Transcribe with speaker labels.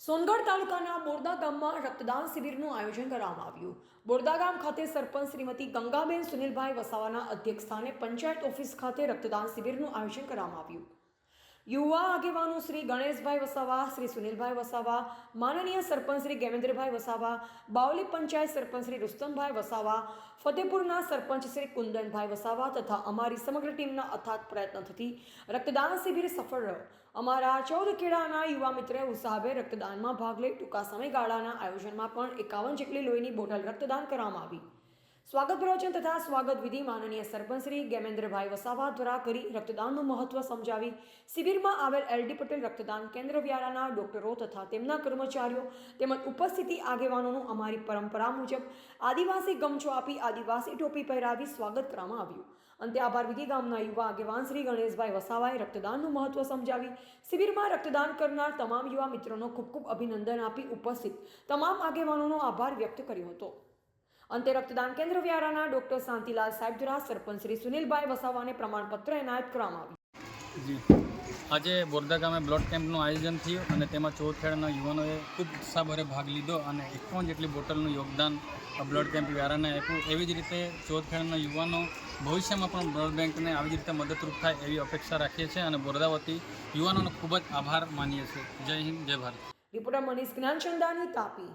Speaker 1: સોનગઢ તાલુકાના બોરદા ગામમાં રક્તદાન શિબિરનું આયોજન કરવામાં આવ્યું. બોરદા ગામ ખાતે સરપંચ શ્રીમતી ગંગાબેન સુનિલભાઈ વસાવાના અધ્યક્ષસ્થાને પંચાયત ઓફિસ ખાતે રક્તદાન શિબિરનું આયોજન કરવામાં આવ્યું. યુવા આગેવાનો શ્રી ગણેશભાઈ વસાવા, શ્રી સુનિલભાઈ વસાવા, માનનીય સરપંચ શ્રી ગેમેન્દ્રભાઈ વસાવા, બાવલી પંચાયત સરપંચ શ્રી રુસ્તમભાઈ વસાવા, ફતેપુરના સરપંચ શ્રી કુંદનભાઈ વસાવા તથા અમારી સમગ્ર ટીમના અથાગ પ્રયત્નોથી રક્તદાન શિબિર સફળ રહ્યો. અમારા 14 ખેડાના યુવા મિત્રએ ઉત્સાહભેર રક્તદાનમાં ભાગ લઈ ટૂંકા સમયગાળાના આયોજનમાં પણ 51 જેટલી લોહીની બોટલ રક્તદાન કરવામાં આવી. સ્વાગત પ્રવચન તથા સ્વાગત વિધિ માનનીય સરપંચ શ્રી ગેમેન્દ્રભાઈ વસાવા દ્વારા કરી રક્તદાનનું મહત્વ સમજાવી શિબિરમાં આવેલ LD પટેલ રક્તદાન કેન્દ્ર વ્યારાના ડોક્ટરો તથા તેમના કર્મચારીઓ તેમજ ઉપસ્થિતિ આગેવાનોનું અમારી પરંપરા મુજબ આદિવાસી ગમછો આપી આદિવાસી ટોપી પહેરાવી સ્વાગત કરવામાં આવ્યું. અંતે આભાર વિધિ ગામના યુવા આગેવાન શ્રી ગણેશભાઈ વસાવાએ રક્તદાનનું મહત્વ સમજાવી શિબિરમાં રક્તદાન કરનાર તમામ યુવા મિત્રોનો ખૂબ ખૂબ અભિનંદન આપી ઉપસ્થિત તમામ આગેવાનોનો આભાર વ્યક્ત કર્યો હતો. અંતે રક્તદાન કેન્દ્ર વ્યારાના ડોક્ટર શાંતિલાલ સાહેબ દ્વારા સરપંચ શ્રી સુનિલભાઈ વસાવાને પ્રમાણપત્ર એનાયત કરવામાં આવ્યું.
Speaker 2: જી, આજે બોરદા ગામે બ્લડ કેમ્પનું આયોજન થયું અને તેમાં 14 ખેડાના યુવાનોએ ખૂબ ઉત્સાહભરે ભાગ લીધો અને 51 જેટલી બોટલનું યોગદાન બ્લડ કેમ્પ વ્યારાને આપ્યું. એવી જ રીતે 14 ખેડાના યુવાનો ભવિષ્યમાં પણ બ્લડ બેંકને આવી જ રીતે મદદરૂપ થાય એવી અપેક્ષા રાખીએ છીએ અને બોરદા વતી યુવાનોનો ખૂબ જ આભાર માનીએ છીએ. જય હિન્દ, જય ભારત.
Speaker 1: રિપોર્ટર મનીષ જ્ઞાનચંદાની, તાપી.